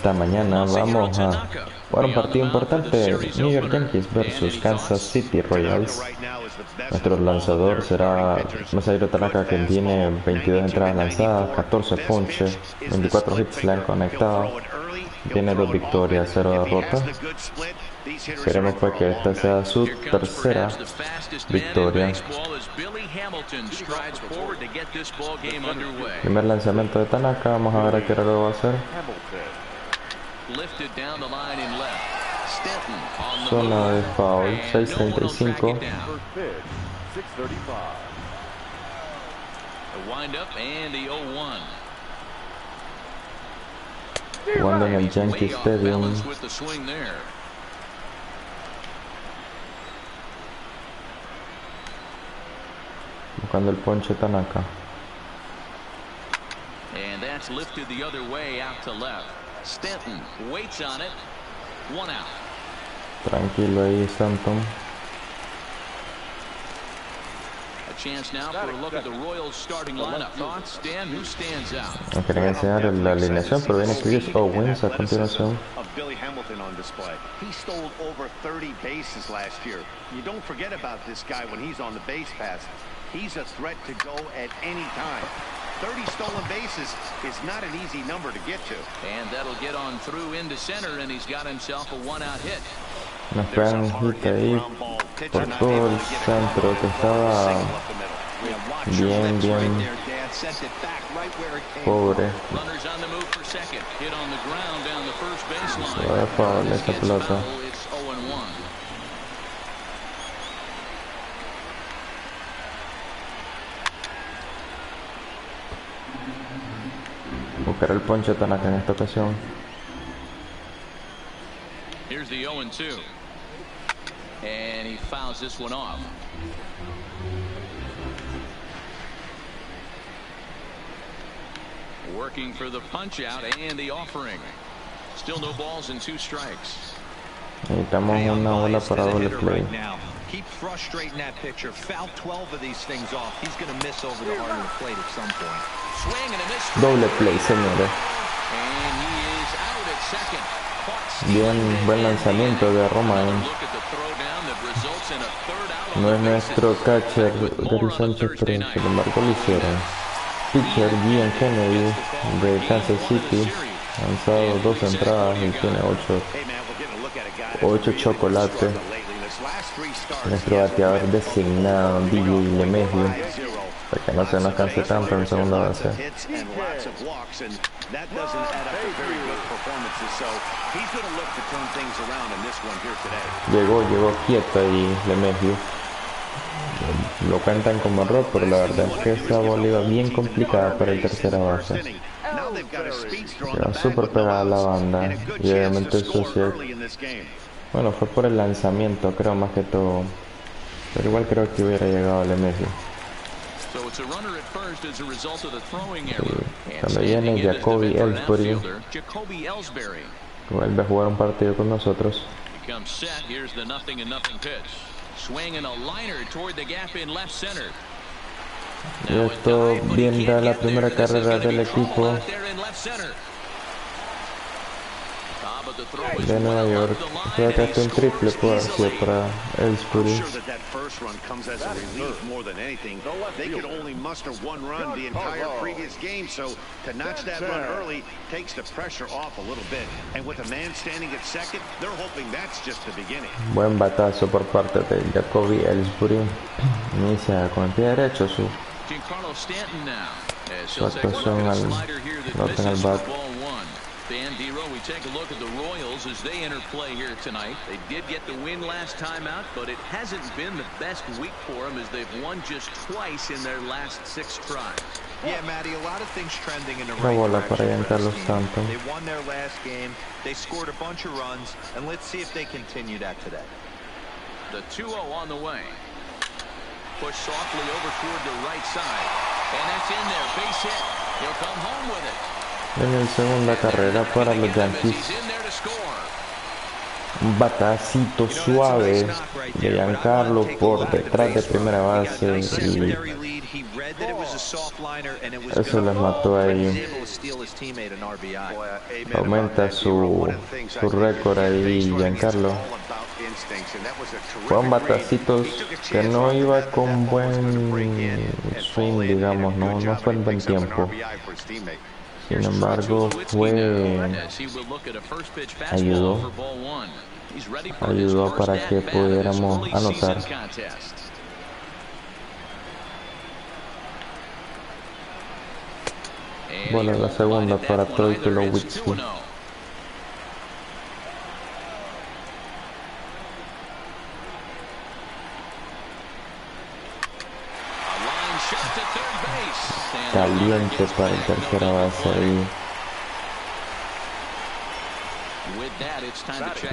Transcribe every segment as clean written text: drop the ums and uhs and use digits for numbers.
esta mañana vamos a jugar un partido importante, New York Yankees versus Kansas City Royals. Nuestro lanzador será Masahiro Tanaka, quien tiene 22 entradas lanzadas, 14 ponches, 24 hits le han conectado, tiene 2 victorias, 0 derrotas. Esperemos pues que esta sea su tercera victoria. Primer lanzamiento de Tanaka, vamos a ver a qué hora lo va a hacer. Zona de foul, 6:35. Jugando en el Yankee Stadium. Buscando el ponche Tanaka. And that's lifted the other way out to left. Stanton waits on it. 1 out. Tranquilo ahí, Stanton. A chance now for a look at the Royals starting lineup. Thoughts, Stan? Who stands out? No quieren enseñar la alineación, pero viene Chris Owens a continuación. He stole over 30 bases last year. You don't forget about this guy when he's on the base pass. He's a threat to go at any time. 30 stolen bases is not an easy number to get to. And that'll get on through into center, and he's got himself a 1-out hit. Nos pegan hit ahí por todo el centro, que estaba bien pobre. Se va a foul esa pelota. Buscar el ponche Tanaka en esta ocasión. Here's the 0-2. And he fouls this one off. Working for the punch out and the offering. Still no balls and 2 strikes. Necesitamos una bola para doble play. Keep frustrating that pitcher. Foul 12 of these things off. He's going to miss over the heart of the plate at some point. Swing and a miss. Doble play, señores. And he is out at second. Bien, buen lanzamiento de Romain. No es nuestro catcher Gary Sánchez, pero sin embargo lo hicieron. Pitcher Ian Kennedy de Kansas City, lanzado 2 entradas y tiene 8 chocolates. Nuestro bateador designado DJ LeMahieu, para que no se nos canse tanto en segunda base. Llegó quieto y LeMahieu. Lo cuentan como error, pero la verdad es que esta bola iba bien complicada para el tercera base. Quedó súper pegada a la banda y obviamente eso sí. Bueno, fue por el lanzamiento, creo, más que todo. Pero igual creo que hubiera llegado LeMahieu. Cuando viene Jacoby Ellsbury, vuelve a jugar un partido con nosotros. Y esto viene la primera carrera del equipo de Nueva York. Creo que este un triple puede haber sido para Ellsbury. Buen batazo por parte de Jacoby Ellsbury. Inicia con el pie derecho su actuación al norte en el bat. Dan Dero, we take a look at the Royals as they enter play here tonight. They did get the win last time out, but it hasn't been the best week for them as they've won just twice in their last 6 tries. Yeah, Matty, a lot of things trending in the right direction. They won their last game. They scored a bunch of runs, and let's see if they continue that today. The 2-0 on the way. Push softly over toward the right side, and that's in there. Base hit. He'll come home with it. En la segunda carrera para los Yankees. Un batacito suave de Giancarlo por detrás de primera base y Eso les mató a ellos. Aumenta su récord ahí, Giancarlo. Fueron batacitos que no iba con buen swing, digamos, no fue en buen tiempo. Sin embargo, ayudó para que pudiéramos anotar. Bueno, la segunda para Troy Tulowitzki. Caliente para el tercera base ahí.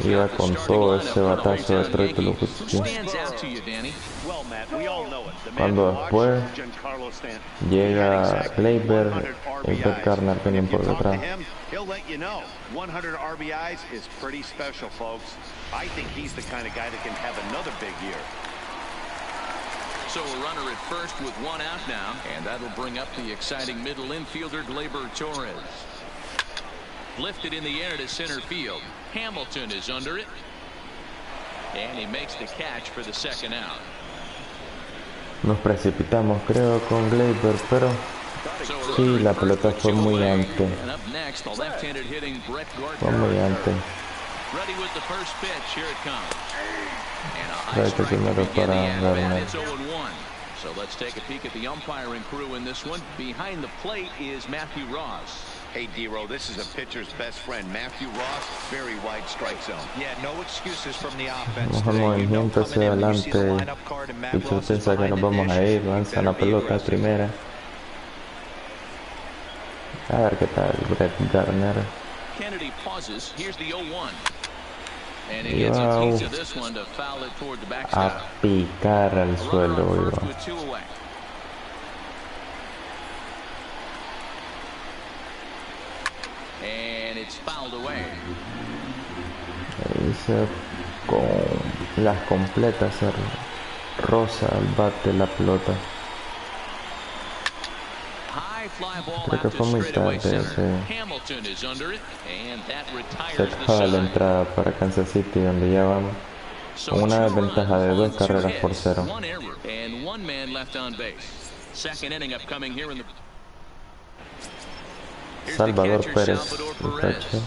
Iba con todo ese batazo de Troy Tulowitzki. Cuando después llega Gleyber, el Brett Gardner viene por detrás. So a runner at first with one out now, and that'll bring up the exciting middle infielder Gleyber Torres. Lifted in the air to center field. Hamilton is under it, and he makes the catch for the second out. Nos precipitamos, creo, con Gleyber, pero sí, la pelota fue muy antes. Fue muy antes. Right primero para Gardner. So let's take a peek at the umpiring crew in this one. Behind the plate is Matthew Ross. Hey, D-Row, this is a pitcher's best friend, Matthew Ross, very wide strike zone. Yeah, no excuses from the offense. Mejor movimiento hacia adelante. Pitcher piensa que nos vamos a ir, lanza la pelota a primera. A ver qué tal Brett Gardner. Kennedy pauses. Here's the 0-1. And he gets a tease of this one to foul it toward the backstop. A picar al suelo, iba. And it's fouled away. Dice con las completas rosa al bate la pelota. Creo que fue muy tarde se acaba la entrada para Kansas City, donde ya vamos con una desventaja de 2 carreras por 0. Salvador Pérez,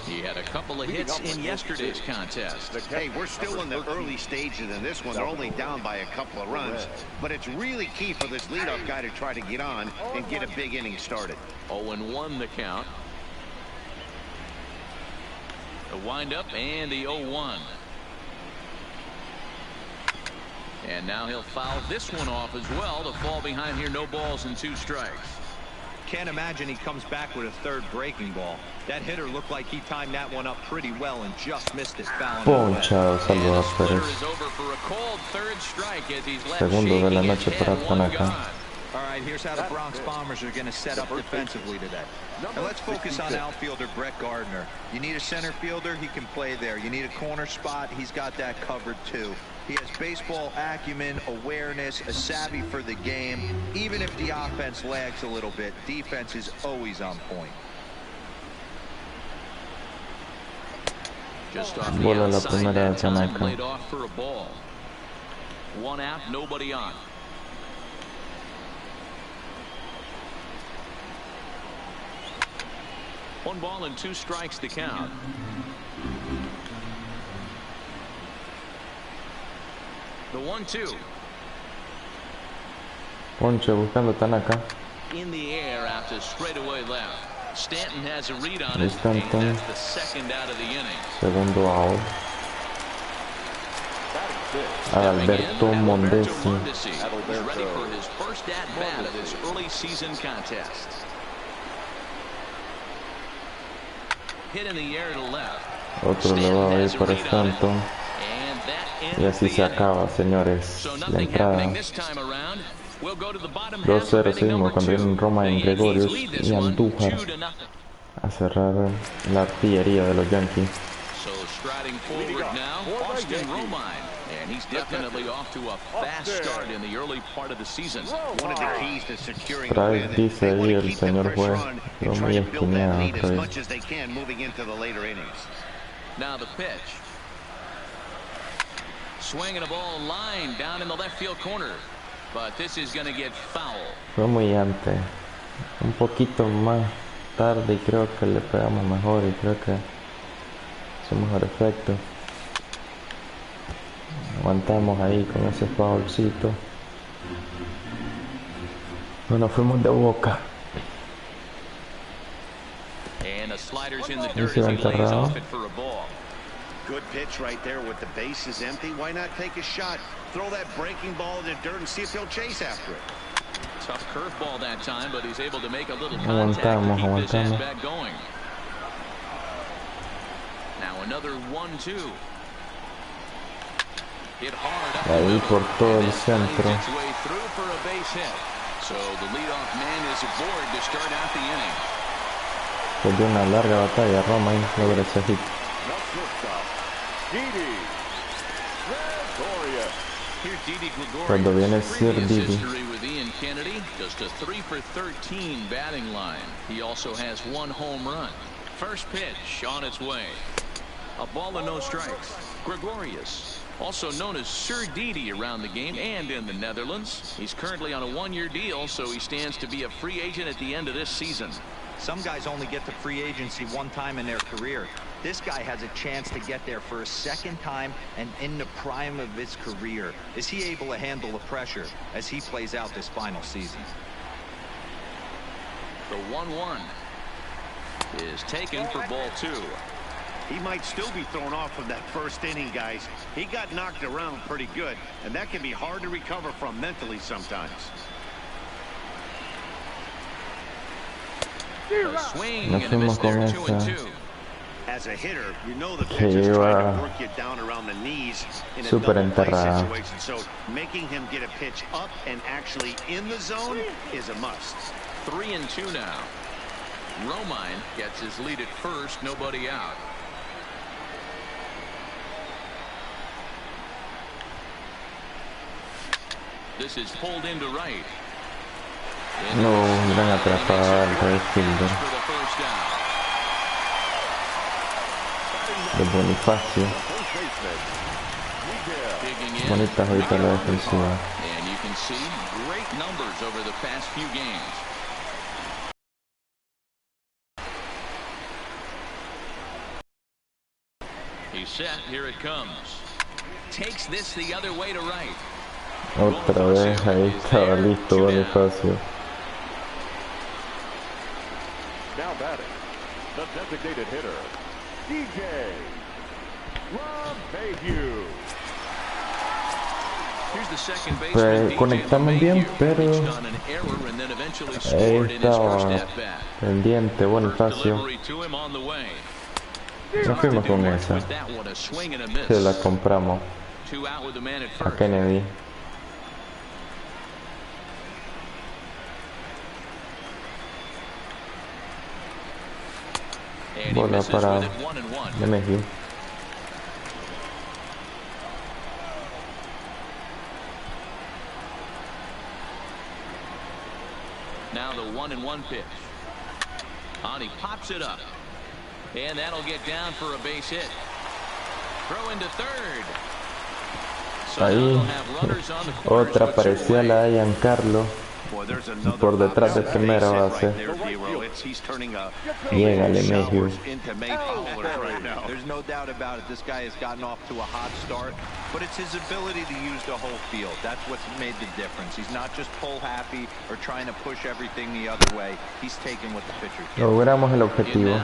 He had a couple of hits in yesterday's contest. Hey, we're still in the early stages in this one. They're only down by a couple of runs, but it's really key for this leadoff guy to try to get on and get a big inning started. 0-1 the count. The windup and the 0-1. And now he'll foul this one off as well to fall behind here. No balls and 2 strikes. Can't imagine he comes back with a third breaking ball. That hitter looked like he timed that one up pretty well and just missed it. Ponchado Salvador Pérez. Segundo de la noche para Tanaka. All right, here's how the Bronx Bombers are going to set up defensively today. Now let's focus on outfielder Brett Gardner. You need a center fielder, he can play there. You need a corner spot, he's got that covered too. He has baseball acumen, awareness, a savvy for the game. Even if the offense lags a little bit, defense is always on point. Just off the outside, that time laid off for a ball. 1 out, nobody on. One ball and 2 strikes to count. The 1-2. Ponche buscando Tanaka. In the air out to straightaway left. Stanton has a read on it, and that's the second out of the inning. Segundo out. Alberto Mondesi. He's ready for his first at-bat of this early season contest. Hit in the air to left. Otro le va a ir para Stanton. Y así se acaba, señores, la entrada. 2-0 seguimos cuando vienen Roma en Gregorius y Andújar a cerrar la artillería de los Yankees. And he's definitely off to a fast start in the early part of the season. One of the keys to securing the Trae win. dice They want ahí to el keep the señor pressure juez, on lo and try muy to build that esquineado, lead as creo. much as they can moving into the later innings. Now the pitch. Swinging a ball line down in the left field corner. But this is going to get foul. Fue muy antes. Un poquito más tarde y creo que le pegamos mejor y creo que hizo mejor efecto. Aguantamos ahí con ese foulcito. No nos fuimos de boca. And the slider's in the Ahí dirt se as va he lays enterrado. off it for a ball. Good pitch right there with the bases empty. Why not take a shot? Throw that breaking ball in the dirt and see if he'll chase after it. Tough curveball that time, but he's able to make a little contact to keep this at-bat going. Now another 1-2. Hit hard up Ahí por todo el centro. its way through for a base hit. So the leadoff man is aboard to start out the inning. Después de una larga batalla, Roma ahí logra ese hit. Cuando viene Sir Didi. Just a 3 for 13 batting line. He also has 1 home run. First pitch on its way. A ball and no strikes. Gregorius, also known as Sir Didi around the game and in the Netherlands. He's currently on a 1-year deal, so he stands to be a free agent at the end of this season. Some guys only get to free agency one time in their career. This guy has a chance to get there for a second time and in the prime of his career. Is he able to handle the pressure as he plays out this final season? The 1-1 is taken for ball 2. He might still be thrown off from that first inning, guys. He got knocked around pretty good, and that can be hard to recover from mentally sometimes. A swing and a miss there, 2-2. As a hitter, you know the pitch is trying to work you down around the knees in a double play situation. So making him get a pitch up and actually in the zone is a must. 3-2 now. Romine gets his lead at first, nobody out. This is pulled into right. No, gran atrapada al right fielder de Bonifacio. Bonita ahorita la defensiva. And you can see great numbers over the past few games. He's set, here it comes. Takes this the other way to right. Otra vez ahí estaba listo Bonifacio. Now batting, the designated hitter, DJ Mayhew. Pues conectamos bien, pero ahí estaba pendiente Bonifacio. Nos fuimos con esa. Se la compramos a Kennedy. Bola para Mayhew. Now the 1-1 pitch. And he pops it up. And that'll get down for a base hit. Throw into third. So ahí otra parecida a la de Giancarlo. Por detrás de primera base. Llegale Mayhew. There's no doubt about it. This guy has gotten off to a hot start, but it's his ability to use the whole field. That's what's made the difference. He's not just pull happy or trying to push everything the other way. He's taking what the pitcher gives. Logramos el objetivo,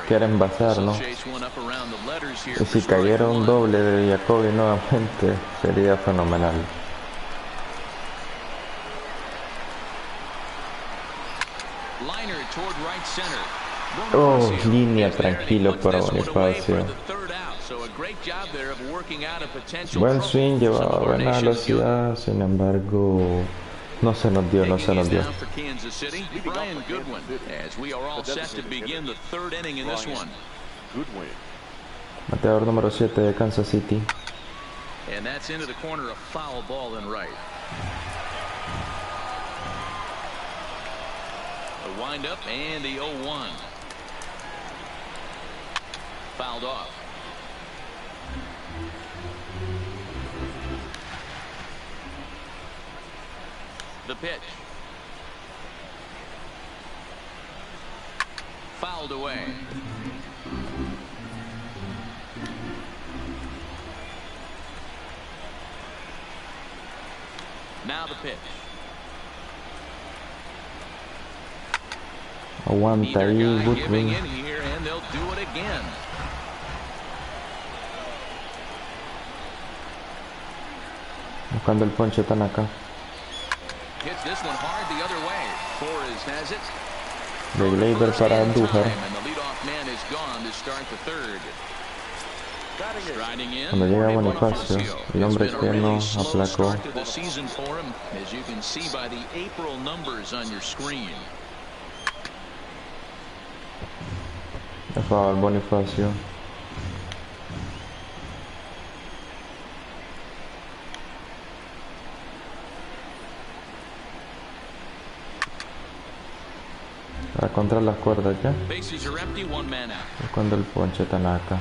que era envasarnos. Y si cayera un doble de Jacoby nuevamente, sería fenomenal. Oh, línea tranquilo para Bonifacio. Buen swing, llevaba buena velocidad, sin embargo, no se nos dio, no se nos dio. Bateador número 7 de Kansas City. And that's into the corner, a foul ball in right. The windup and the 0-1. Fouled off. The pitch. Fouled away. Now the pitch. Aguanta ahí, giving in here, and they'll do it again. Buscando el ponche Tanaka. Hits this one hard the other way. Torres has it. De Gleyber para Andújar. And the leadoff man is gone to start the third. Striding in, Cuando llega Bonifacio, el hombre que no aplacó. As you can see by the April numbers on your screen. Por favor, Bonifacio. Para contra las cuerdas ya. Buscando el ponche Tanaka.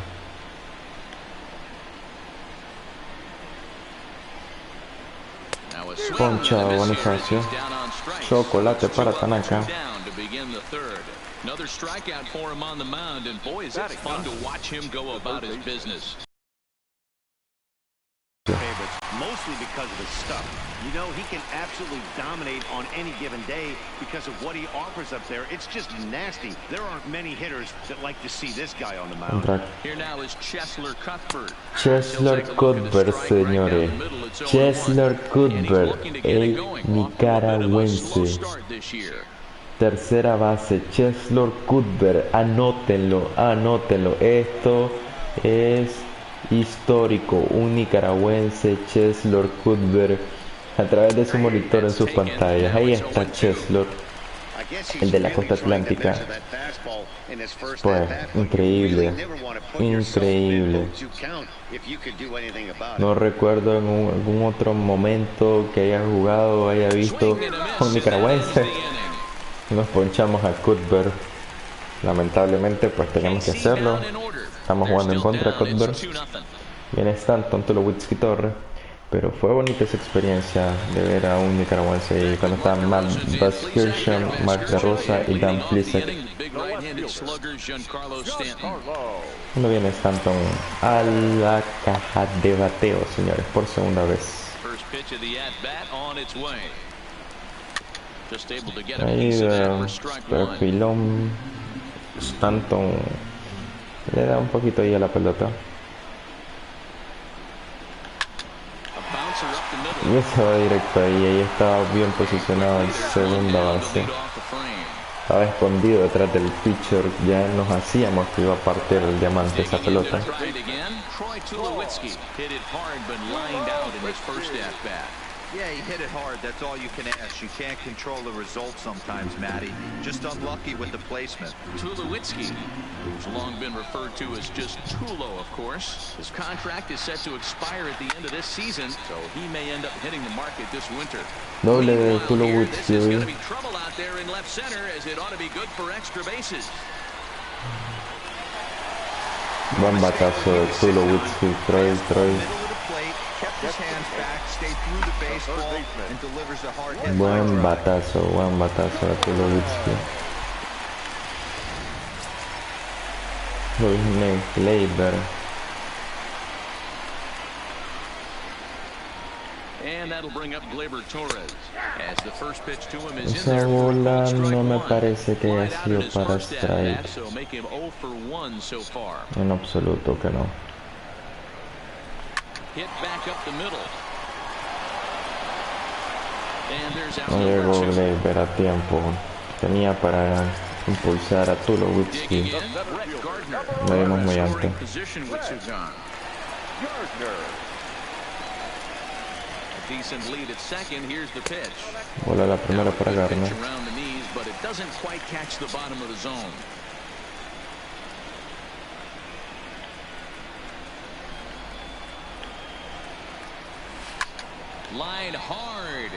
Poncha Bonifacio. Chocolate para Tanaka. Another strikeout for him on the mound, and boy, is it fun to watch him go about his business. Favorites, mostly because of his stuff. You know, he can absolutely dominate on any given day because of what he offers up there. It's just nasty. There aren't many hitters that like to see this guy on the mound. Here now is Cheslor Cuthbert. Cheslor Cuthbert, señores. Cheslor Cuthbert, el nicaragüense. Tercera base, Cheslor Cuthbert. Anótenlo, anótenlo. Esto es histórico. Un nicaragüense, Cheslor Cuthbert, a través de su monitor en sus pantallas. Ahí está Cheslor, el de la costa atlántica. Pues increíble, increíble. No recuerdo en algún otro momento que haya jugado o haya visto un nicaragüense. Nos ponchamos a Cuthbert. Lamentablemente pues tenemos que hacerlo. Estamos jugando en contra de Cuthbert. Viene Stanton, Tulowitzki Torres. Pero fue bonita esa experiencia de ver a un nicaragüense y cuando estaban Matt Baskirchen, Mark de Rosa y Dan Flisek. Cuando viene Stanton a la caja de bateo, señores, por segunda vez. Ahí perfilón. Stanton le da un poquito ahí a la pelota. Y eso va directo ahí. Ahí estaba bien posicionado en segunda base. Estaba escondido detrás del pitcher. Ya nos hacíamos que iba a partir el diamante esa pelota. Yeah, he hit it hard. That's all you can ask. You can't control the result sometimes, Matty. Just unlucky with the placement. Tulowitzki, who's long been referred to as just Tulo, of course. His contract is set to expire at the end of this season, so he may end up hitting the market this winter. Doble de Tulowitzki. There's going to be trouble out there in left center, as it ought to be good for extra bases. Buen batazo de Tulowitzki. Troy. Buen batazo de Tulowitzki. Gleyber. And that'll bring up Gleyber Torres as the first pitch to him is in Esa there. bola no me parece que haya sido para strike. So make him 0 for 1 so far. En absoluto que no. Hit back up the middle. And there's out No llegó Gleyber a tiempo. Tenía para impulsar a Tulowitzki. Lo vimos muy antes. Decent lead at second. Here's the pitch. Bola la primera para Gardner. Around the knees, but it doesn't quite catch the bottom of the zone. Line hard.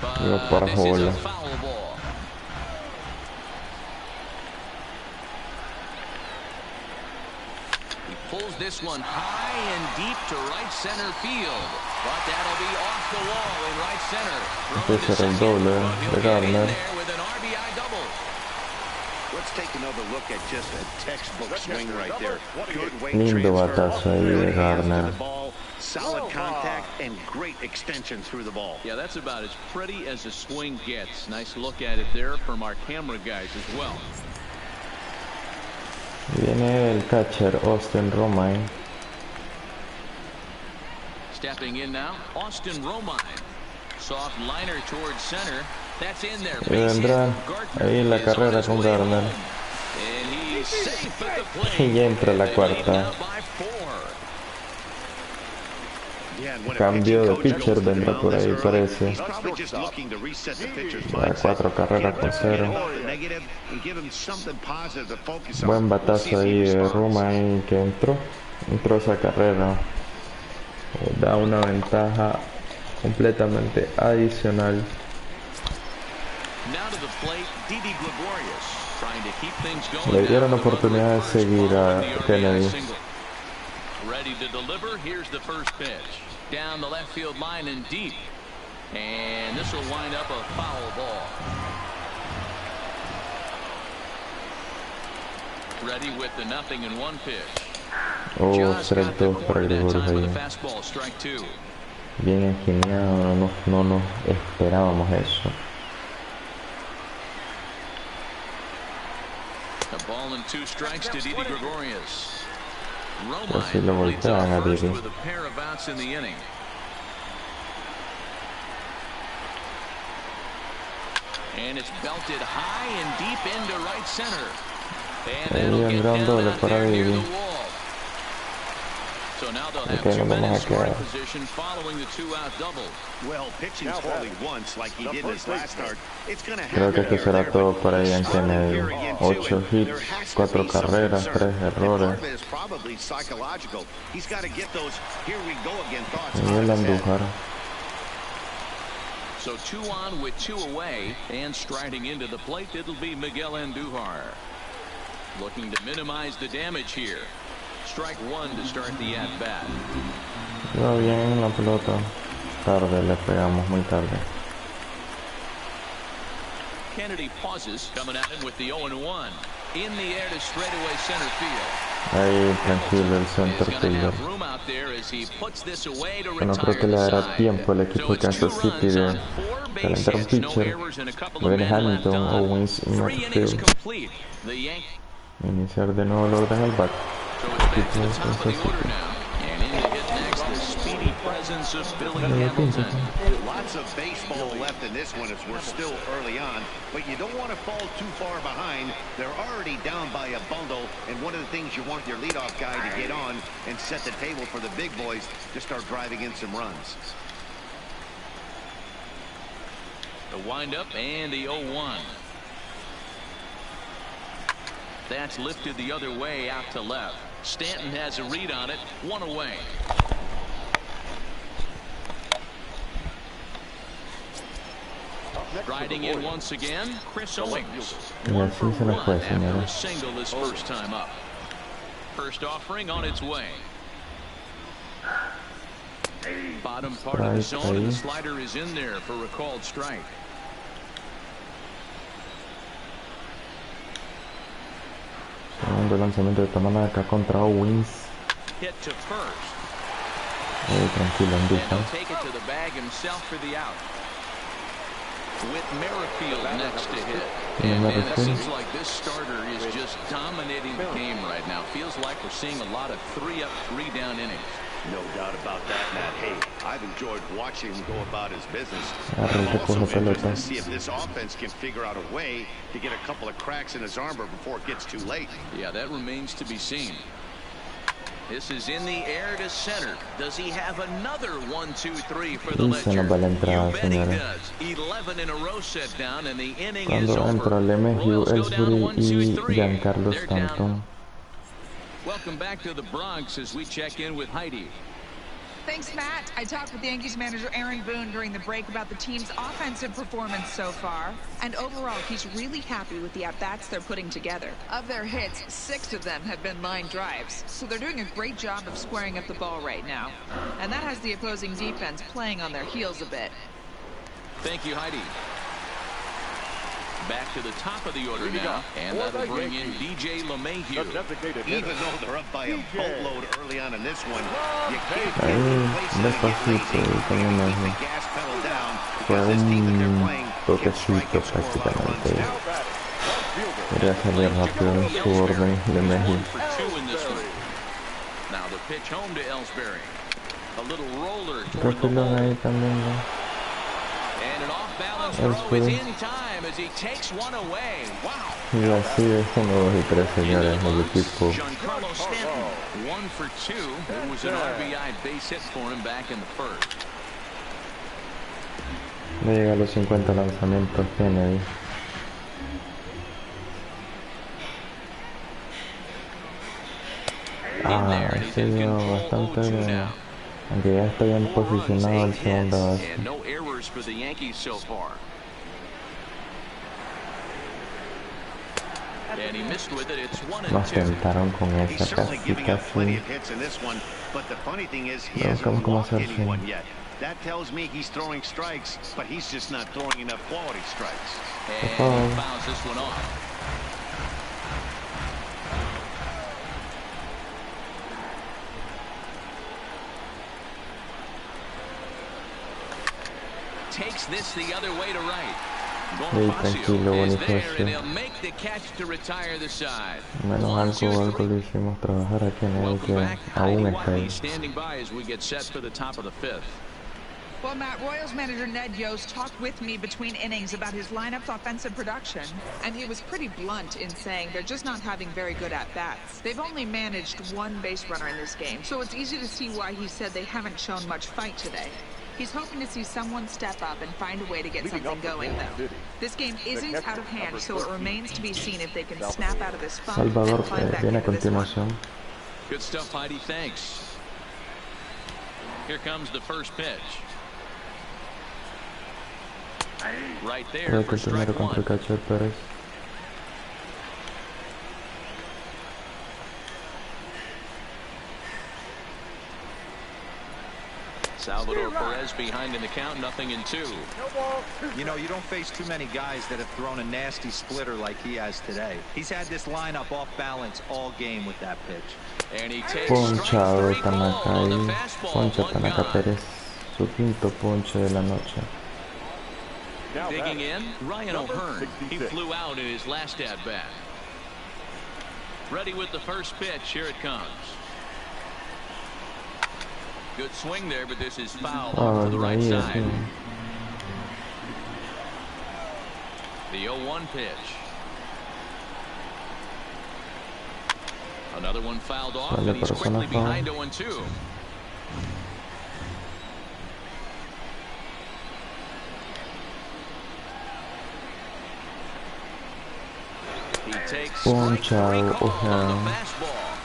Para This is a joderla. foul ball. He pulls this one high and deep to right center field. But that'll be off the wall in right center. Este será el doble de Gardner. With an RBI double. Let's take another look at just a textbook swing right there. Good weight Lindo transfer, batazo ahí de good hands to Gardner. the ball, solid contact, and great extension through the ball. Yeah, that's about as pretty as a swing gets. Nice look at it there from our camera guys as well. Viene el catcher Austin Romine. Stepping in now, Austin Romine. Soft liner towards center. That's in there. Y vendrá ahí la carrera con Gardner. And he's safe at the plate. Y ya entra la cuarta. Cambio de pitcher vendrá por ahí, parece. A 4 carreras por 0. Buen batazo ahí de Romine que entró esa carrera. Da una ventaja completamente adicional. Le dieron oportunidad de seguir a Kennedy. Ready to deliver. Here's the first pitch. Down the left field line and deep. And this will wind up a foul ball. Ready with the 0-1 pitch. Oh, strike 2 para Gregorius ahí. Bien ingeniado, no nos esperábamos eso. A ball and 2 strikes to Didi Gregorius. Pues si lo voltean a Didi. And it's belted high and deep into right center. And ahí that'll get un doble para Didi. So now they'll have 2 men in scoring position following the 2-out double. Well, pitching slowly once like he did his last start. It's going to Creo que esto será todo para Ian Kennedy. 8 hits, 4 carreras, 3 errores. Miguel Andújar. So 2 on with 2 away, and striding into the plate, it'll be Miguel Andújar. Looking to minimize the damage here. Strike 1 to start the at-bat. Va bien la pelota. Tarde, le pegamos muy tarde. Kennedy pauses, coming at him with the 0-1. In the air to straightaway center field. Ahí tranquilo el center fielder. No creo que le dará tiempo al equipo de Kansas City de calentar un pitcher. Viene Hamilton, Owens y Merrifield. Iniciar de nuevo el orden al bat. Lots of baseball left in this one as we're still early on, but you don't want to fall too far behind. They're already down by a bundle, and one of the things you want your leadoff guy to get on and set the table for the big boys to start driving in some runs. The windup and the 0-1. That's lifted the other way out to left. Stanton has a read on it. 1 away. Riding in once again, Chris Owings. Y así se nos fue, señores. Single his first time up. First offering on its way. Bottom part of the zone, and the slider is in there for a called strike. Segundo lanzamiento de Tamanaca contra Owens. Hit to first. Tranquilo, Andújar. Take it to the bag himself for the out. With Merrifield next to hit. And it seems like this starter is just dominating the game right now. Feels like we're seeing a lot of 3-up, 3-down innings. No doubt about that, Matt. Hey, I've enjoyed watching him go about his business. I'm also interested to see if this offense can figure out a way to get a couple of cracks in his armor before it gets too late. Yeah, that remains to be seen. This is in the air to center. Does he have another 1-2-3 for the Ledger? You bet he does. 11 in a row set down, and the inning is over. Royals go down 1-2-3. They're down. Welcome back to the Bronx as we check in with Heidi. Thanks, Matt. I talked with Yankees manager Aaron Boone during the break about the team's offensive performance so far. And overall, he's really happy with the at-bats they're putting together. Of their hits, 6 of them have been line drives. So they're doing a great job of squaring up the ball right now. And that has the opposing defense playing on their heels a bit. Thank you, Heidi. Back to the top of the order now, and that'll bring in DJ LeMahieu. Even though they're up by a boatload early on in this one, you can't despacito, también the gas pedal down because this team that they're playing toquecito prácticamente. Quería salir rápido en su orden de México. Now the pitch home to Ellsbury. A little roller Creo toward que the lo ball. ahí también. And an off-balance throw is in time as he takes one away. Wow. Y así es 1-2-3, señores, el equipo. Giancarlo Stanton, 1 for 2. It was an RBI base hit for him back in the first. No llega a los 50 lanzamientos, tiene ahí. Se dio bastante bien. Aunque ya está bien posicionado el segunda base. And no errors for the Yankees so far. And he missed with it. It's 1-2. Nos tentaron con esa casi. No, ¿cómo hacerse? That tells me he's throwing strikes, but he's just not throwing enough quality strikes. And he fouls this one off. Takes this the other way to right. Bonifacio is there, and he'll make the catch to retire the side. Menos algo le hicimos trabajar aquí en el que aún está ahí. Standing by as we get set for the top of the 5th. Well, Matt, Royals manager Ned Yost talked with me between innings about his lineup's offensive production, and he was pretty blunt in saying they're just not having very good at-bats. They've only managed 1 base runner in this game, so it's easy to see why he said they haven't shown much fight today. He's hoping to see someone step up and find a way to get something going, though. This game isn't out of hand, so it remains to be seen if they can snap out of this funk and climb back into this one. Good stuff, Heidi. Thanks. Here comes the first pitch. Right there for strike 1. Salvador Perez behind in the count, 0-2. You know, you don't face too many guys that have thrown a nasty splitter like he has today. He's had this lineup off balance all game with that pitch. And he takes Ponchado Tanaka ahí. Poncha Tanaka Pérez. Su quinto ponche de la noche. Digging in, Ryan O'Hearn. He flew out in his last at-bat. Ready with the first pitch. Here it comes. Good swing there, but this is foul off to the right side. The 0-1 pitch. Another one fouled off, and he's quickly behind 0-2. He takes Ponchado O'Hearn.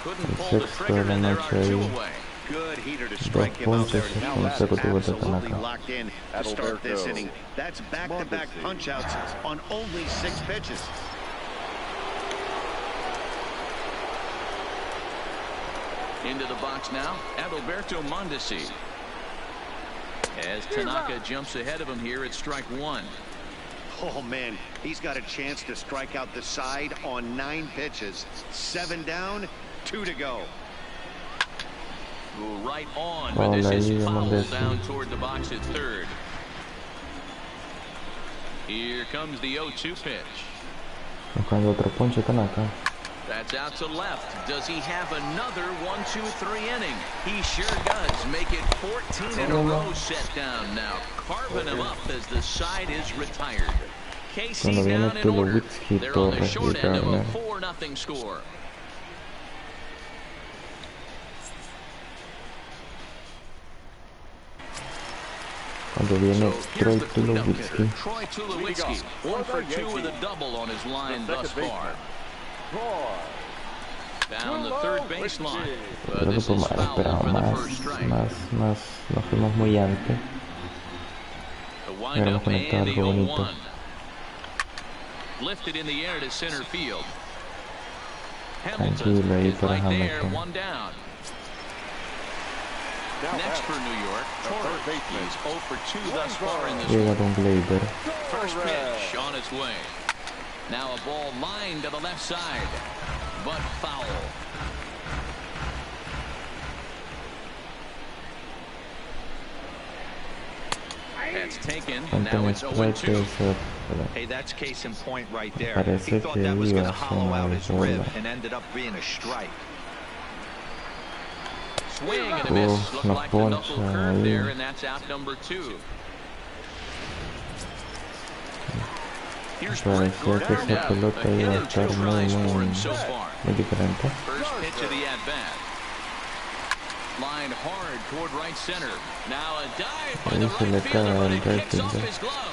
El sexto de la noche ahí. Good heater to strike him out there. Now he's absolutely locked in to start this inning. That's back-to-back punch-outs on only 6 pitches. Into the box now, Adalberto Mondesi. As Tanaka jumps ahead of him here at strike 1. Oh, man, he's got a chance to strike out the side on 9 pitches. 7 down, 2 to go. Right on, but this is fouled down toward the box at third. Here comes the 0-2 pitch. Buscando otro ponche Tanaka. That's out to left. Does he have another 1-2-3 inning? He sure does. Make it 14 in a row set down now. Carving him up as the side is retired. Casey down in order. They're on the short end of a 4-0 score. Cuando viene Troy Tulowitzki. Troy Tulowitzki, 1 for 2 with a double on his line thus far. Found the third baseline. Creo que podemos haber esperado más, nos fuimos muy antes. Hubiéramos conectado algo bonito. Lifted in the air to center field. Tranquilo ahí para Hamilton. Next for New York, Torres. He's 0 for 2 thus far in this Llega Don Gleyber. first pitch on its way. Now a ball lined to the left side, but foul. That's taken. Now it's 0-2. Hey, that's case in point right there. Parece He thought que that was going to iba a hollow out his ser una rib bola. and ended up being a strike. Swing and a miss. Looked nos like the knuckle poncha curve ahí. there, and that's out number 2. Here's Brett Parecía que Gardner esa now. pelota A iba a hit and two estar tries for muy him so far. diferente. First pitch of the at-bat. Lined hard toward right center. Now a dive by the Ahí se le right fielder, cae but al it right kicks off fielder. his glove.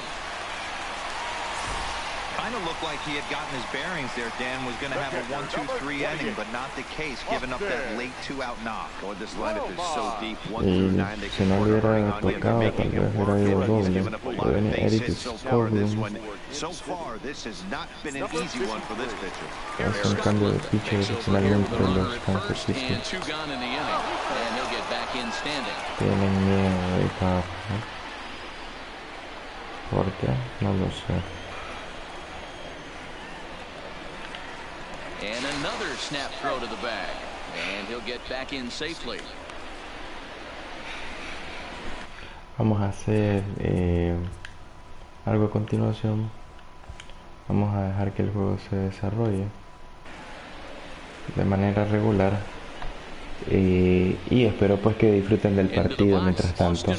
Kind of looked like he had gotten his bearings there. Dan was going to have a 1-2-3 inning, but not the case, giving up that late 2-out knock. Oh, this lineup is so deep. 1 Y through 9, they si can no work le hard hubiera on you. They're tocado, tal making vez it hubiera work. ido He's doble. given up a lot Puede of venir base Eric hits so far in this Scoble. one. So far, this has not been an easy one for this pitcher. Hace un cambio de pitcher originalmente los Kansas City. And 2 gone in the inning, and he'll get back in standing. Tienen miedo de dejar, ¿no? ¿Por qué? No lo sé. And another snap throw to the bag, and he'll get back in safely. Vamos a hacer algo a continuación. Vamos a dejar que el juego se desarrolle de manera regular y espero pues que disfruten del partido mientras tanto.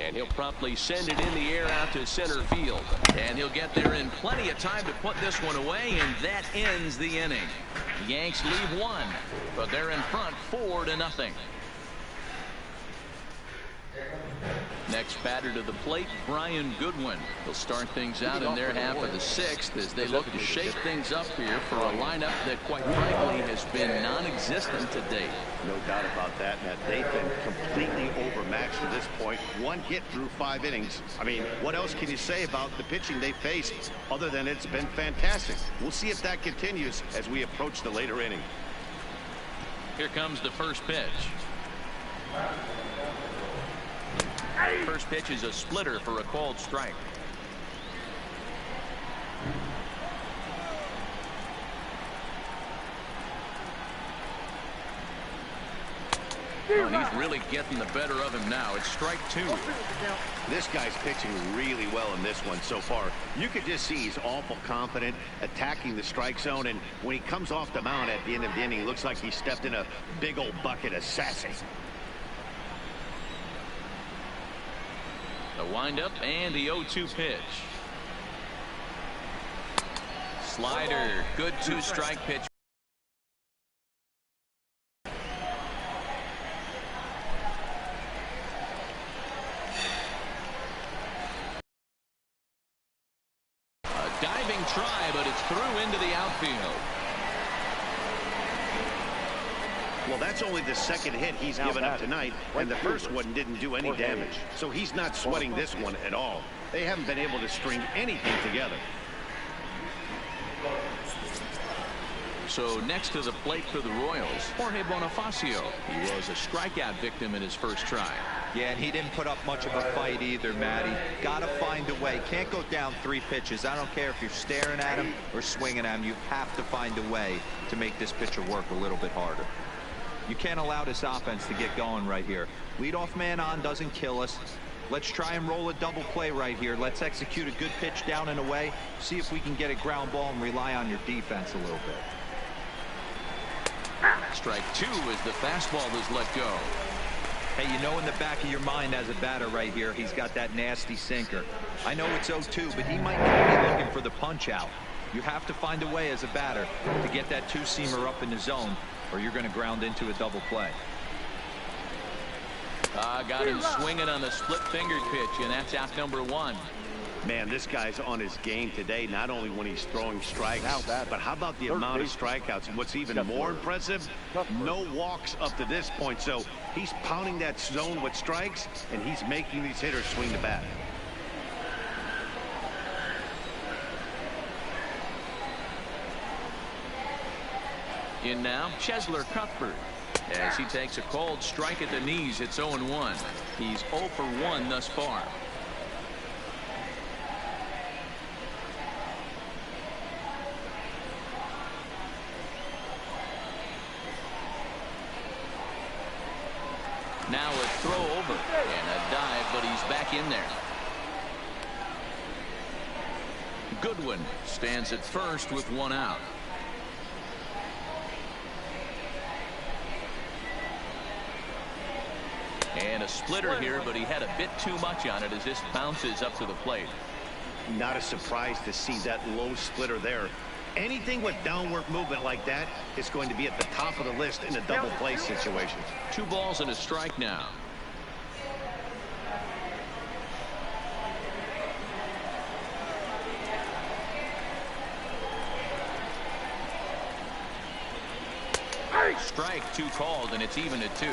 And he'll promptly send it in the air out to center field. And he'll get there in plenty of time to put this one away, and that ends the inning. The Yanks leave 1, but they're in front 4-0. Next batter to the plate, Brian Goodwin. They'll start things out in their half of the 6th as they look to shake things up here for a lineup that, quite frankly, has been non-existent to date. No doubt about that, Matt. They've been completely overmatched to this point. 1 hit through 5 innings. I mean, what else can you say about the pitching they faced other than it's been fantastic? We'll see if that continues as we approach the later inning. Here comes the first pitch. First pitch is a splitter for a called strike. Oh, and he's really getting the better of him now. It's strike 2. This guy's pitching really well in this one so far. You could just see he's awful confident, attacking the strike zone, and when he comes off the mound at the end of the inning, it looks like he stepped in a big old bucket of sassy. The windup and the 0-2 pitch. Slider, good 2-strike pitch. A diving try, but it's through into the outfield. Well, that's only the second hit he's given up tonight, and the first one didn't do any damage. So he's not sweating this one at all. They haven't been able to string anything together. So next to the plate for the Royals, Jorge Bonifacio. He was a strikeout victim in his first try. Yeah, and he didn't put up much of a fight either, Matty. Gotta find a way. Can't go down 3 pitches. I don't care if you're staring at him or swinging at him. You have to find a way to make this pitcher work a little bit harder. You can't allow this offense to get going right here. Leadoff man on doesn't kill us. Let's try and roll a double play right here. Let's execute a good pitch down and away. See if we can get a ground ball and rely on your defense a little bit. Strike 2 as the fastball is let go. Hey, you know in the back of your mind as a batter right here, he's got that nasty sinker. I know it's 0-2, but he might be looking for the punch out. You have to find a way as a batter to get that 2-seamer up in the zone, or you're going to ground into a double play. Got him swinging on the split-fingered pitch, and that's out number 1. Man, this guy's on his game today, not only when he's throwing strikes, but how about the amount of strikeouts? And what's even more impressive, no walks up to this point. So he's pounding that zone with strikes, and he's making these hitters swing the bat. In now, Chesler Cuthbert. As he takes a cold strike at the knees, it's 0-1. He's 0 for 1 thus far. Now a throw over and a dive, but he's back in there. Goodwin stands at first with 1 out. And a splitter here, but he had a bit too much on it as this bounces up to the plate. Not a surprise to see that low splitter there. Anything with downward movement like that is going to be at the top of the list in a double play situation. 2 balls and a strike now. Strike 2 called, and it's even at 2.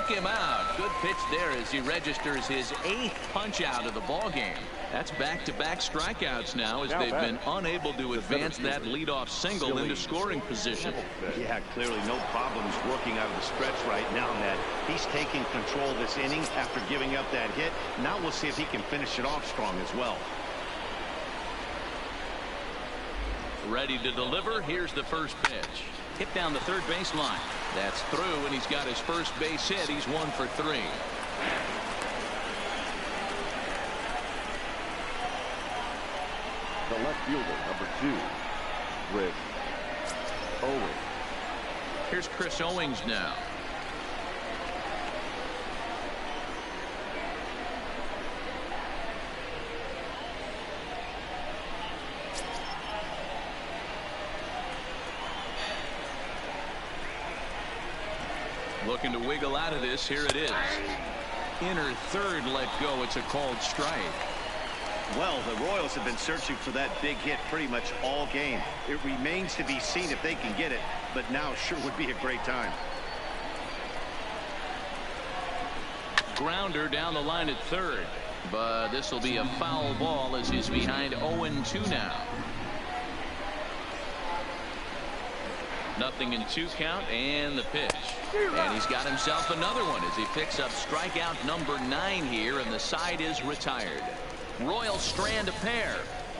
Him out. Good pitch there as he registers his 8th punch out of the ball game. That's back-to-back strikeouts now as they've been unable to advance that leadoff single into scoring position. Yeah, clearly no problems working out of the stretch right now, Ned. He's taking control of this inning after giving up that hit. Now we'll see if he can finish it off strong as well. Ready to deliver. Here's the first pitch. Hit down the third baseline. That's through, and he's got his first base hit. He's 1 for 3. The left fielder, number 2, Chris Owings. Here's Chris Owings now. Looking to wiggle out of this. Here it is. Inner third let go. It's a called strike. Well, the Royals have been searching for that big hit pretty much all game. It remains to be seen if they can get it, but now sure would be a great time. Grounder down the line at third, but this will be a foul ball as he's behind 0-2 now. Nothing in 2 count, and the pitch. And he's got himself another one as he picks up strikeout number 9 here, and the side is retired. Royals strand a pair.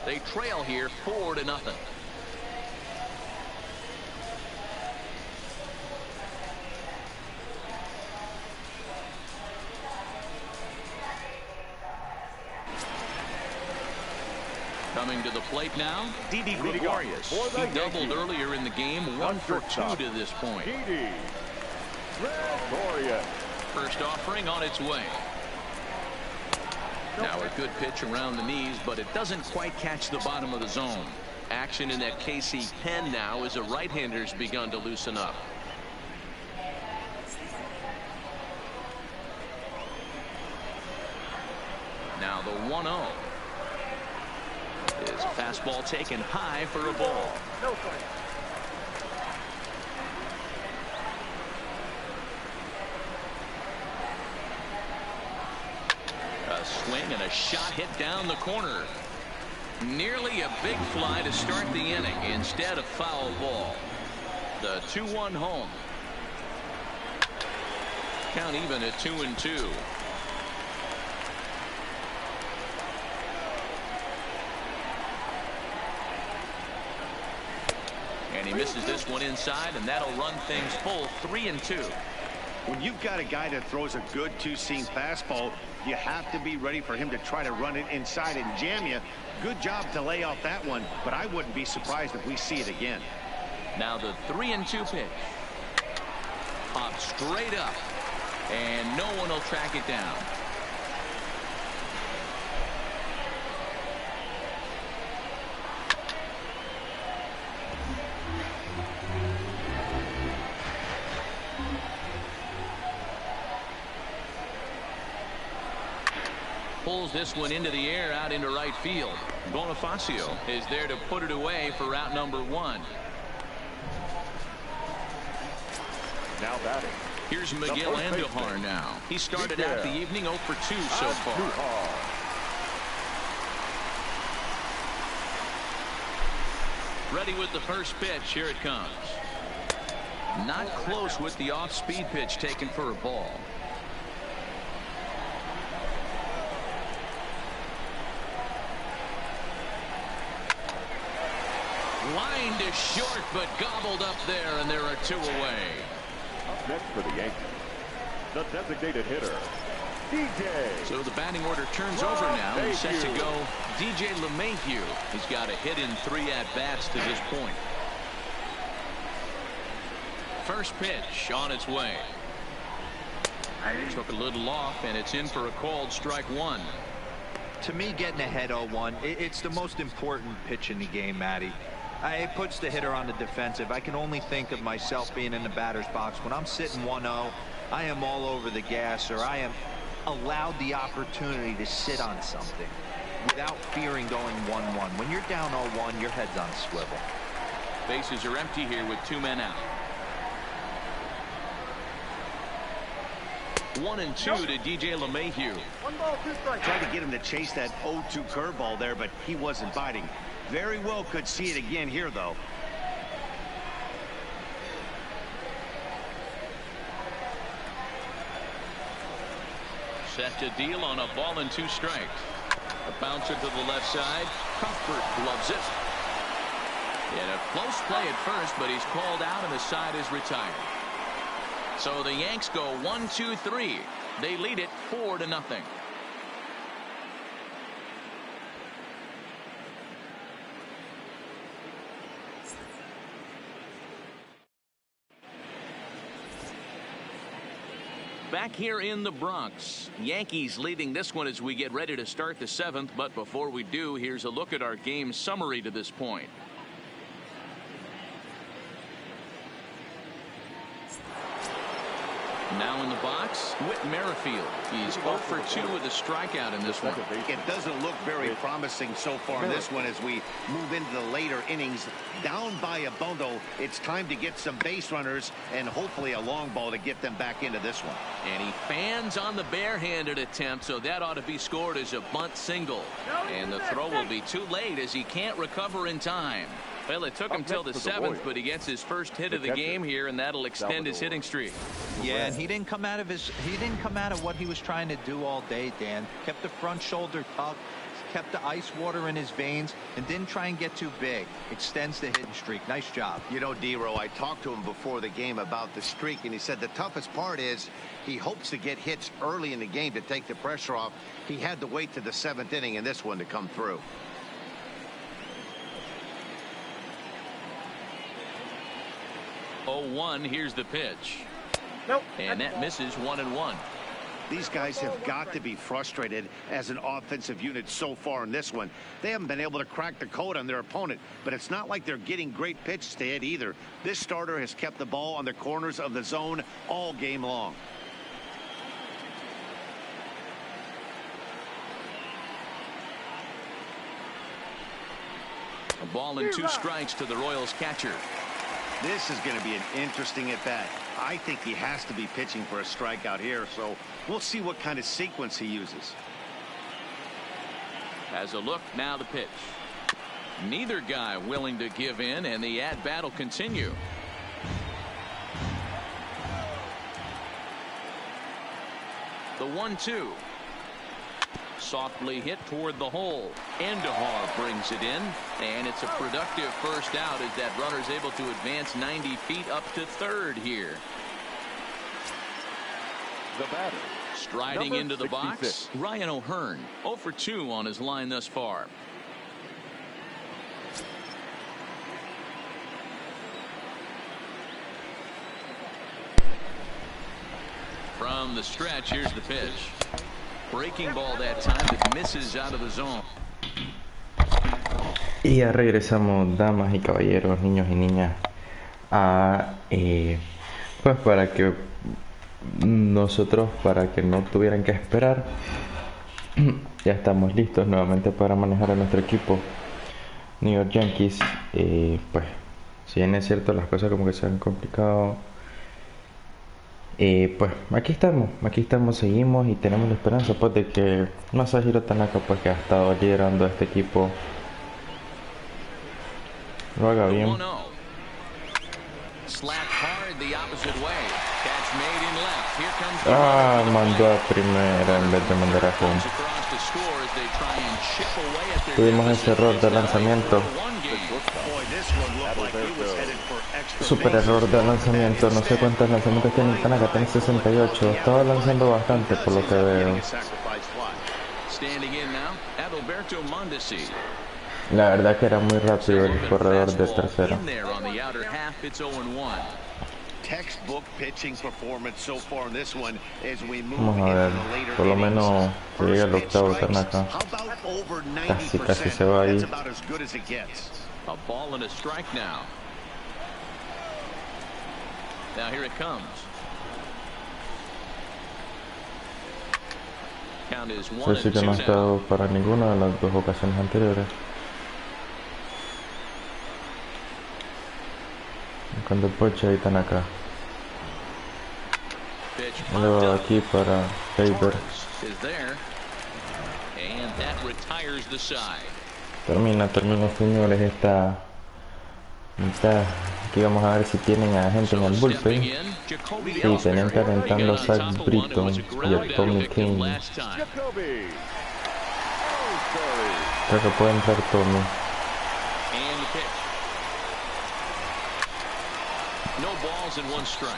They trail here 4-0. Coming to the plate now, Didi Gregorius. He doubled earlier in the game, 1 for 2 to this point. First offering on its way. Now a good pitch around the knees, but it doesn't quite catch the bottom of the zone. Action in that KC pen now as a right-hander's begun to loosen up. Now the 1-0. Is a fastball taken high for a ball. A swing and a shot hit down the corner. Nearly a big fly to start the inning. Instead, a foul ball. The 2-1 home. Count even at 2-2. And he misses this one inside, and that'll run things full 3-2. When you've got a guy that throws a good 2-seam fastball, you have to be ready for him to try to run it inside and jam you. Good job to lay off that one, but I wouldn't be surprised if we see it again. Now the 3-2 pitch. popped straight up, and no one will track it down. Pulls this one into the air out into right field. Bonifacio is there to put it away for route number 1. Now batting. Here's Miguel Andujar now. He started out the evening 0 for 2 so far. Ready with the first pitch. Here it comes. Not close with the off-speed pitch taken for a ball. Lined is short, but gobbled up there, and there are 2 away. Up next for the Yankees, the designated hitter, DJ. So the batting order turns over now and set to go DJ LeMahieu. He's got a hit in 3 at-bats to this point. First pitch on its way. Took a little off, and it's in for a called strike 1. To me, getting ahead 0-1, it's the most important pitch in the game, Matty. It puts the hitter on the defensive. I can only think of myself being in the batter's box. When I'm sitting 1-0, I am all over the gas, or I am allowed the opportunity to sit on something without fearing going 1-1. When you're down 0-1, your head's on a swivel. Bases are empty here with 2 men out. 1-2 to DJ LeMahieu. 1 ball, 2 strikes. Tried to get him to chase that 0-2 curveball there, but he wasn't biting. Very well could see it again here, though. Set to deal on a ball and 2 strikes. A bouncer to the left side. Comfort gloves it. And a close play at first, but he's called out and the side is retired. So the Yanks go 1-2-3. They lead it 4-0. Back here in the Bronx, Yankees leading this one as we get ready to start the 7th. But before we do, here's a look at our game summary to this point. Now in the box, Whit Merrifield. He's 0 for 2 with a strikeout in this one. It doesn't look very promising so far in this one as we move into the later innings. Down by a bundle, it's time to get some base runners and hopefully a long ball to get them back into this one. And he fans on the barehanded attempt, so that ought to be scored as a bunt single. And the throw will be too late as he can't recover in time. Well, it took him till the 7th, but he gets his first hit of the game here, and that'll extend his hitting streak. Yeah, and he didn't come out of what he was trying to do all day, Dan. Kept the front shoulder tucked, kept the ice water in his veins, and didn't try and get too big. Extends the hitting streak. Nice job. You know, D-Row, I talked to him before the game about the streak, and he said the toughest part is he hopes to get hits early in the game to take the pressure off. He had to wait to the 7th inning in this one to come through. 0-1, here's the pitch. And that misses 1-1. These guys have got to be frustrated as an offensive unit so far in this one. They haven't been able to crack the code on their opponent, but it's not like they're getting great pitches to hit either. This starter has kept the ball on the corners of the zone all game long. A ball and 2 strikes to the Royals catcher. This is going to be an interesting at-bat. I think he has to be pitching for a strikeout here, so we'll see what kind of sequence he uses. As a look, now the pitch. Neither guy willing to give in, and the at-bat will continue. The 1-2. Softly hit toward the hole. Andujar brings it in, and it's a productive first out as that runner's able to advance 90 feet up to third here. The batter, striding into the box, Ryan O'Hearn, 0 for 2 on his line thus far. From the stretch, here's the pitch. Breaking ball that time that misses out of the zone. Y ya regresamos, damas y caballeros, niños y niñas, a pues para que nosotros, para que no tuvieran que esperar, ya estamos listos nuevamente para manejar a nuestro equipo New York Yankees. Pues si bien es cierto, las cosas como que se han complicado, pues aquí estamos, seguimos y tenemos la esperanza pues de que Masahiro Tanaka, pues que ha estado liderando a este equipo, lo haga bien. Mandó a primera en vez de mandar a home. Tuvimos ese error de lanzamiento. Super error de lanzamiento. No sé cuántos lanzamientos tiene Tanaka, tiene 68. Estaba lanzando bastante por lo que veo. La verdad que era muy rápido el corredor de tercera. Vamos a ver, por lo menos que llegue el octavo Tanaka. Casi se va ahí. Así que no ha estado para ninguna de las dos ocasiones anteriores. Cuando pocha y Tanaka. Luego aquí para Faber. Termina señores esta mitad. Aquí vamos a ver si tienen a gente en el bullpen. Sí, tenían calentando a Zach Britton y a Tommy King. Creo que puede entrar Tommy. No balls and one strike.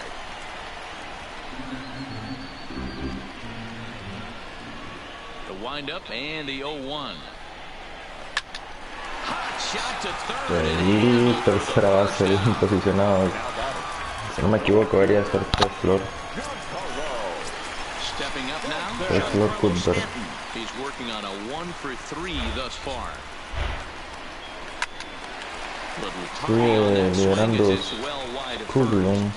The windup and the 0-1. Hot shot to third. Tercera base bien posicionado. Si no me equivoco, debería ser Flor. Stepping up now. Flor Cuthbert. He's working on a 1-for-3 thus far. Sigue liderando Kuglum.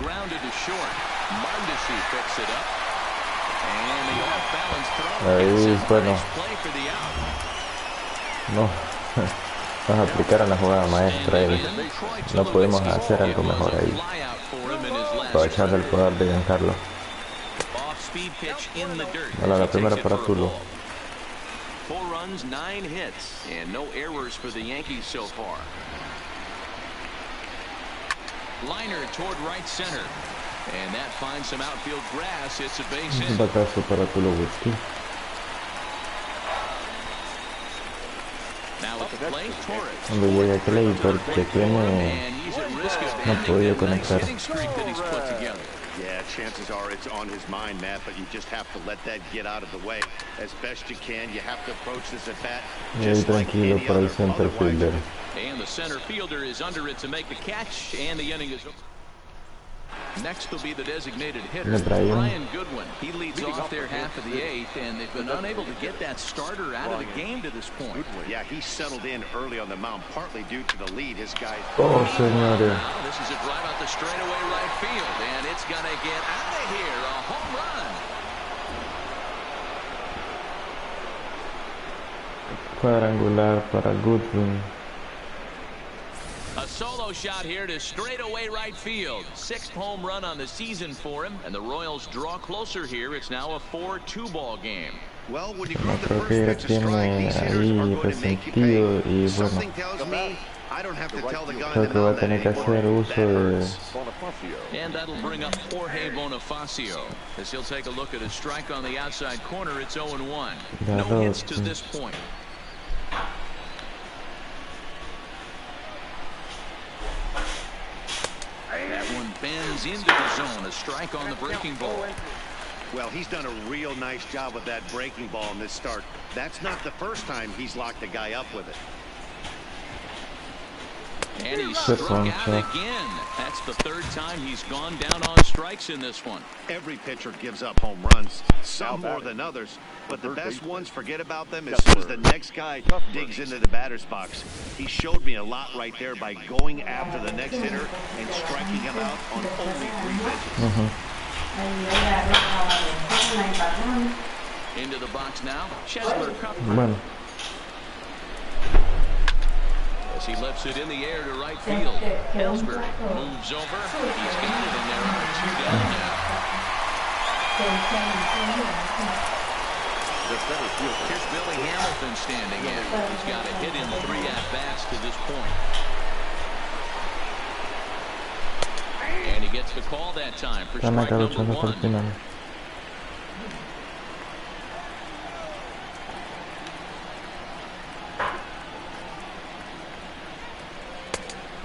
Grounded to short. Mondesi picks it up. And the off-balance throw. Ahí, bueno. No. Vamos a aplicar a la jugada maestra y no podemos hacer algo mejor ahí. Aprovechar el poder de Giancarlo. Bueno, la primera para Tulo. 4 runs, 9 hits, and no errors for the Yankees so far. Liner toward right center, and that finds some outfield grass. It's a base hit. Batazo para Tulo Whisky. Now at the plate, Torres. Cuando llega Clay, porque tiene no ha podido conectar. Yeah, chances are it's on his mind, Matt, but you just have to let that get out of the way as best you can. You have to approach this at bat just like any other center fielder. And the center fielder is under it to make the catch, and the inning is over. Next will be the designated hitter, Brian Goodwin. He leads off their half of the 8th, and they've been unable to get that starter out of the game to this point. Yeah, he settled in early on the mound, partly due to the lead his guys. Oh, señores. This is a drive out the straightaway right field, and it's going to get out of here. A home run. Cuadrangular para Goodwin. A solo shot here to straightaway right field. 6th home run on the season for him, and the Royals draw closer here. It's now a 4-2 ball game. Well, when you grow the first pitch to strike, these hitters are going to make you pay. Something tells me I don't have to tell the guy in the mound that anymore. That hurts. And that'll bring up Jorge Bonifacio as he'll take a look at a strike on the outside corner. It's 0-1. No hits to this point. That one bends into the zone. A strike on the breaking ball. Well, he's done a real nice job with that breaking ball in this start. That's not the first time he's locked the guy up with it. And he Qué struck out poncha. again. That's the third time he's gone down on strikes in this one. Every pitcher gives up home runs, some more than others, but the best ones forget about them as soon as the next guy digs into the batter's box. He showed me a lot right there by going after the next hitter and striking him out on only 3 pitches. Into the box now, Chesler Cuthbert. Bueno, As he lifts it in the air to right field. Ellsbury moves over. He's got it, and there are 2 down now. Here's Billy Hamilton standing in. He's got a hit in 3 at-bats to this point. And he gets the call that time for strike Tanaka number luchando hasta el 1. final.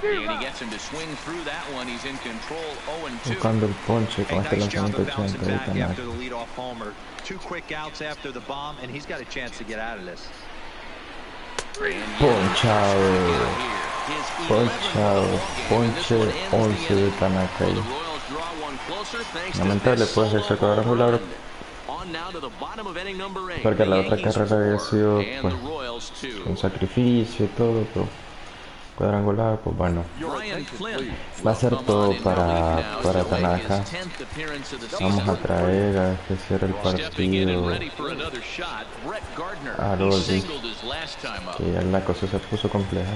And he gets him to swing through that one. He's in control, 0-2. Buscando el ponche con A este nice job lanzamiento of de bouncing 80 de back after Tanaka. the leadoff homer. 2 quick outs after the bomb, and he's got a chance to get out of this. Ponchado. Ponchado. Ponche 11 de Tanaka. Well, the Royals draw one closer thanks to Lamentable, this puede ser solo cuadrangular. run. On now to the bottom of inning number 8. Porque la The otra Yankees carrera había 4 sido and pues, the Royals 2. con sacrificio y todo, pero cuadrangular, pues bueno. Brian Flynn Va a ser will come todo on in relief now para to make Tanaka. his 10th appearance of the Vamos a season. traer a que cierre el Stepping in and partido. ready for another shot, Brett Gardner. A He Rodgers, singled his last time up. que ya la cosa se puso compleja.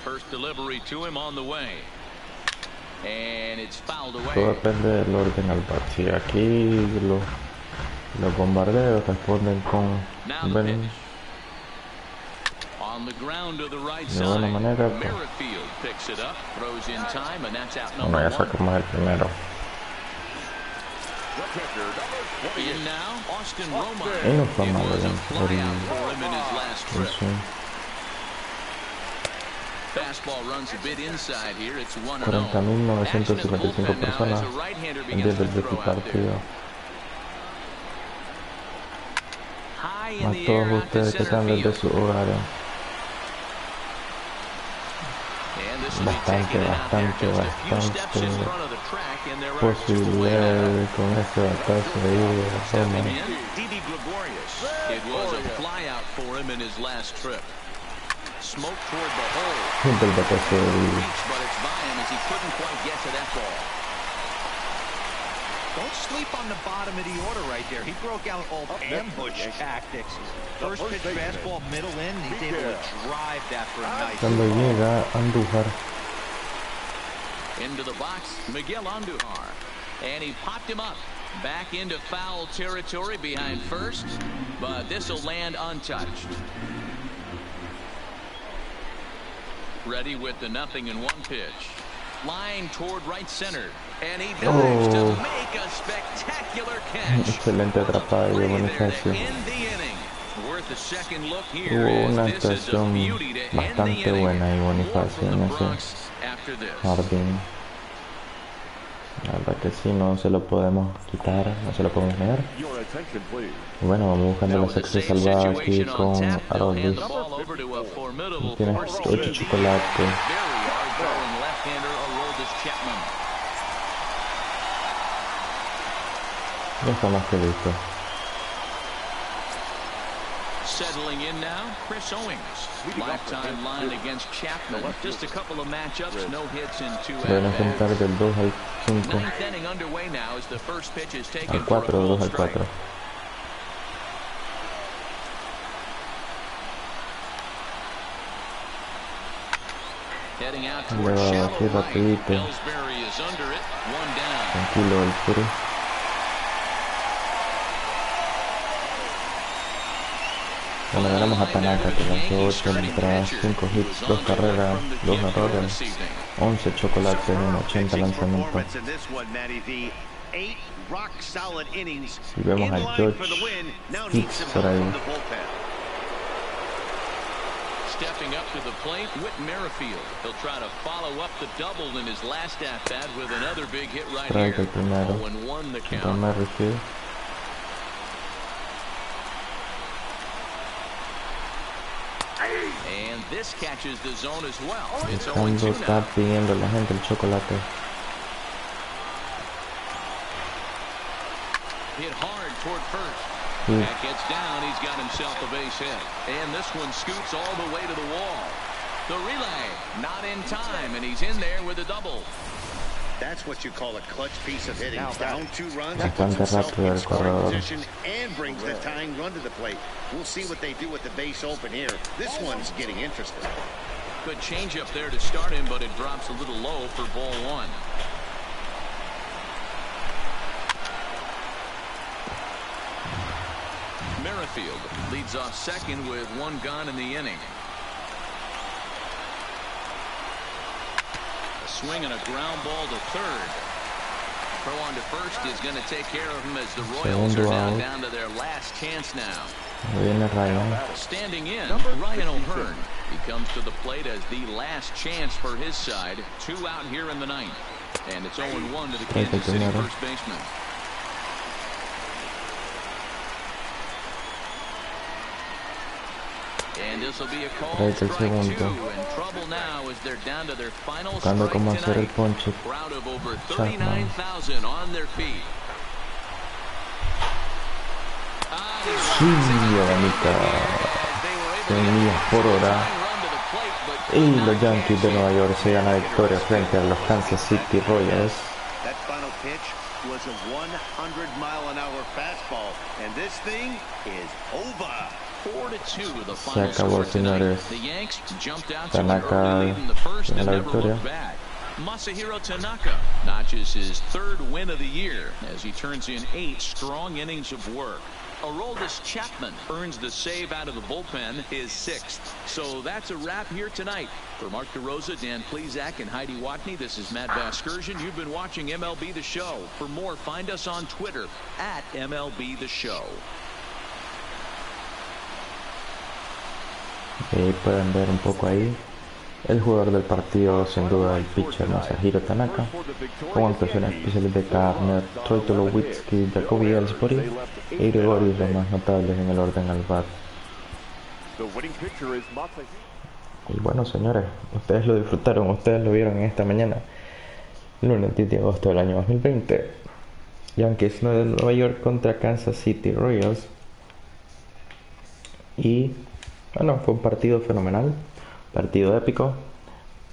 First delivery to him on the way. And it's fouled Todo away. depende del orden al bat. Si aquí los bombardeos responden con Now the ven, pitch. On the ground to the right de buena side. manera, pues, Merrifield picks it up, throws in time, and that's out bueno, number ya 1. sacamos el primero. In now, Austin Romine. Y no fue It malo was a el flyout for him in his last trip. swing. Fastball runs a bit inside here. It's 1-0. 40.955 personas en 10 del partido. A todos ustedes que están desde su hogar. Bastante posibilidades con este batazo ahí de Roma. It was a flyout for him in his last trip. Smoke toward the hole. Junto al batazo de Reach, but it's by him as he couldn't quite get to that ball. Don't sleep on the bottom of the order right there. He broke out all ambush tactics. First pitch fastball, middle in. He's able to drive that for a nice. cuando llega Andújar. Into the box, Miguel Andujar. And he popped him up. Back into foul territory behind first. But this will land untouched. Ready with the 0-1 pitch. Line toward right center. And he dives to make a spectacular catch. Excelente atrapada y de Bonifacio. In the inning. Worth a second look here. Hubo una This is a actuación beauty to end the bastante inning. buena y Bonifacio en ese After this. jardín. La verdad que sí, no se lo podemos quitar, no se lo podemos negar. Y bueno, vamos buscando la sexta salvada aquí con Aroldis. Tiene 8 chocolates. Ya está más que listo. Settling in now, Chris Owings. Lifetime line against Chapman. Just a couple of matchups, no hits in 2 Se van a enfrentar del 2 al 5. Ninth inning underway now as the first pitch is taken Al for a 4, full 2 al strike. 4. Heading out Le towards va shallow aquí right. rapidito. Ellsbury is under it, 1 down. Tranquilo el Puri. Bueno, ganamos a Tanaka que lanzó 8 entradas, 5 hits, 2 carreras, 2 errores, 11 chocolates en 80 lanzamientos. Y vemos a George Hicks por ahí. Stepping up to the plate, Whit Merrifield. He'll try to follow up the double in his last at-bat with another big hit right Strike here. el primero. 0-1 the Contra count. Merrifield. this catches the zone as well. It's 0-2 Cuando está now. pidiendo la gente el chocolate. Hit hard toward first. Mm. That gets down. He's got himself a base hit. And this one scoots all the way to the wall. The relay, not in time, and he's in there with a double. That's what you call a clutch piece of hitting. Down 2 runs, he Bastante puts himself rápido in el scoring corredor. position and brings the tying run to the plate. We'll see what they do with the base open here. This one's getting interesting. Good changeup there to start him, but it drops a little low for ball 1. Merrifield leads off second with 1 gone in the inning. A swing and a ground ball to third. Throw on to first is going to take care of him as the Royals are now down to their last chance now. Viene Ryan. Standing in, Ryan O'Hearn. He comes to the plate as the last chance for his side. 2 out here in the 9th. And it's 0-1 to the Kansas City first baseman. And this will be a call strike 2, and trouble now as they're down to their final strike tonight. Crowd of over 39,000 on their feet. Sí, bonita. 100 millas por hora. Y los Yankees de Nueva York se ganan la victoria frente a los Kansas City Royals. That final pitch was a 100-mile-an-hour fastball, and this thing is over. 4-2 the Se final acabó, score tonight. señores. The Yanks jumped out to an Tanaka early lead in the first tiene and la never victoria. looked back. Masahiro Tanaka notches his 3rd win of the year as he turns in 8 strong innings of work. Aroldis Chapman earns the save out of the bullpen, his 6th. So that's a wrap here tonight. For Mark DeRosa, Dan Plesac, and Heidi Watney, this is Matt Vasgersian. You've been watching MLB The Show. For more, find us on Twitter at MLB The Show. Pueden ver un poco ahí el jugador del partido, sin duda el pitcher Masahiro Tanaka, con actuaciones especiales de Karner, Troy Tulowitzki, Jacoby Ellsbury y Gregorius, los más notables en el orden al bat. Y bueno, señores, ustedes lo disfrutaron, ustedes lo vieron en esta mañana, lunes 10 de agosto del año 2020. Yankees de Nueva York contra Kansas City Royals. Y bueno, fue un partido fenomenal, partido épico.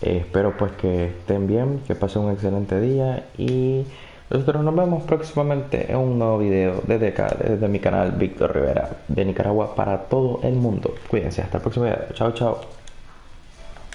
Espero pues que estén bien, que pasen un excelente día y nosotros nos vemos próximamente en un nuevo video desde acá, desde mi canal Victor Rivera, de Nicaragua para todo el mundo. Cuídense, hasta el próximo video. Chao, chao.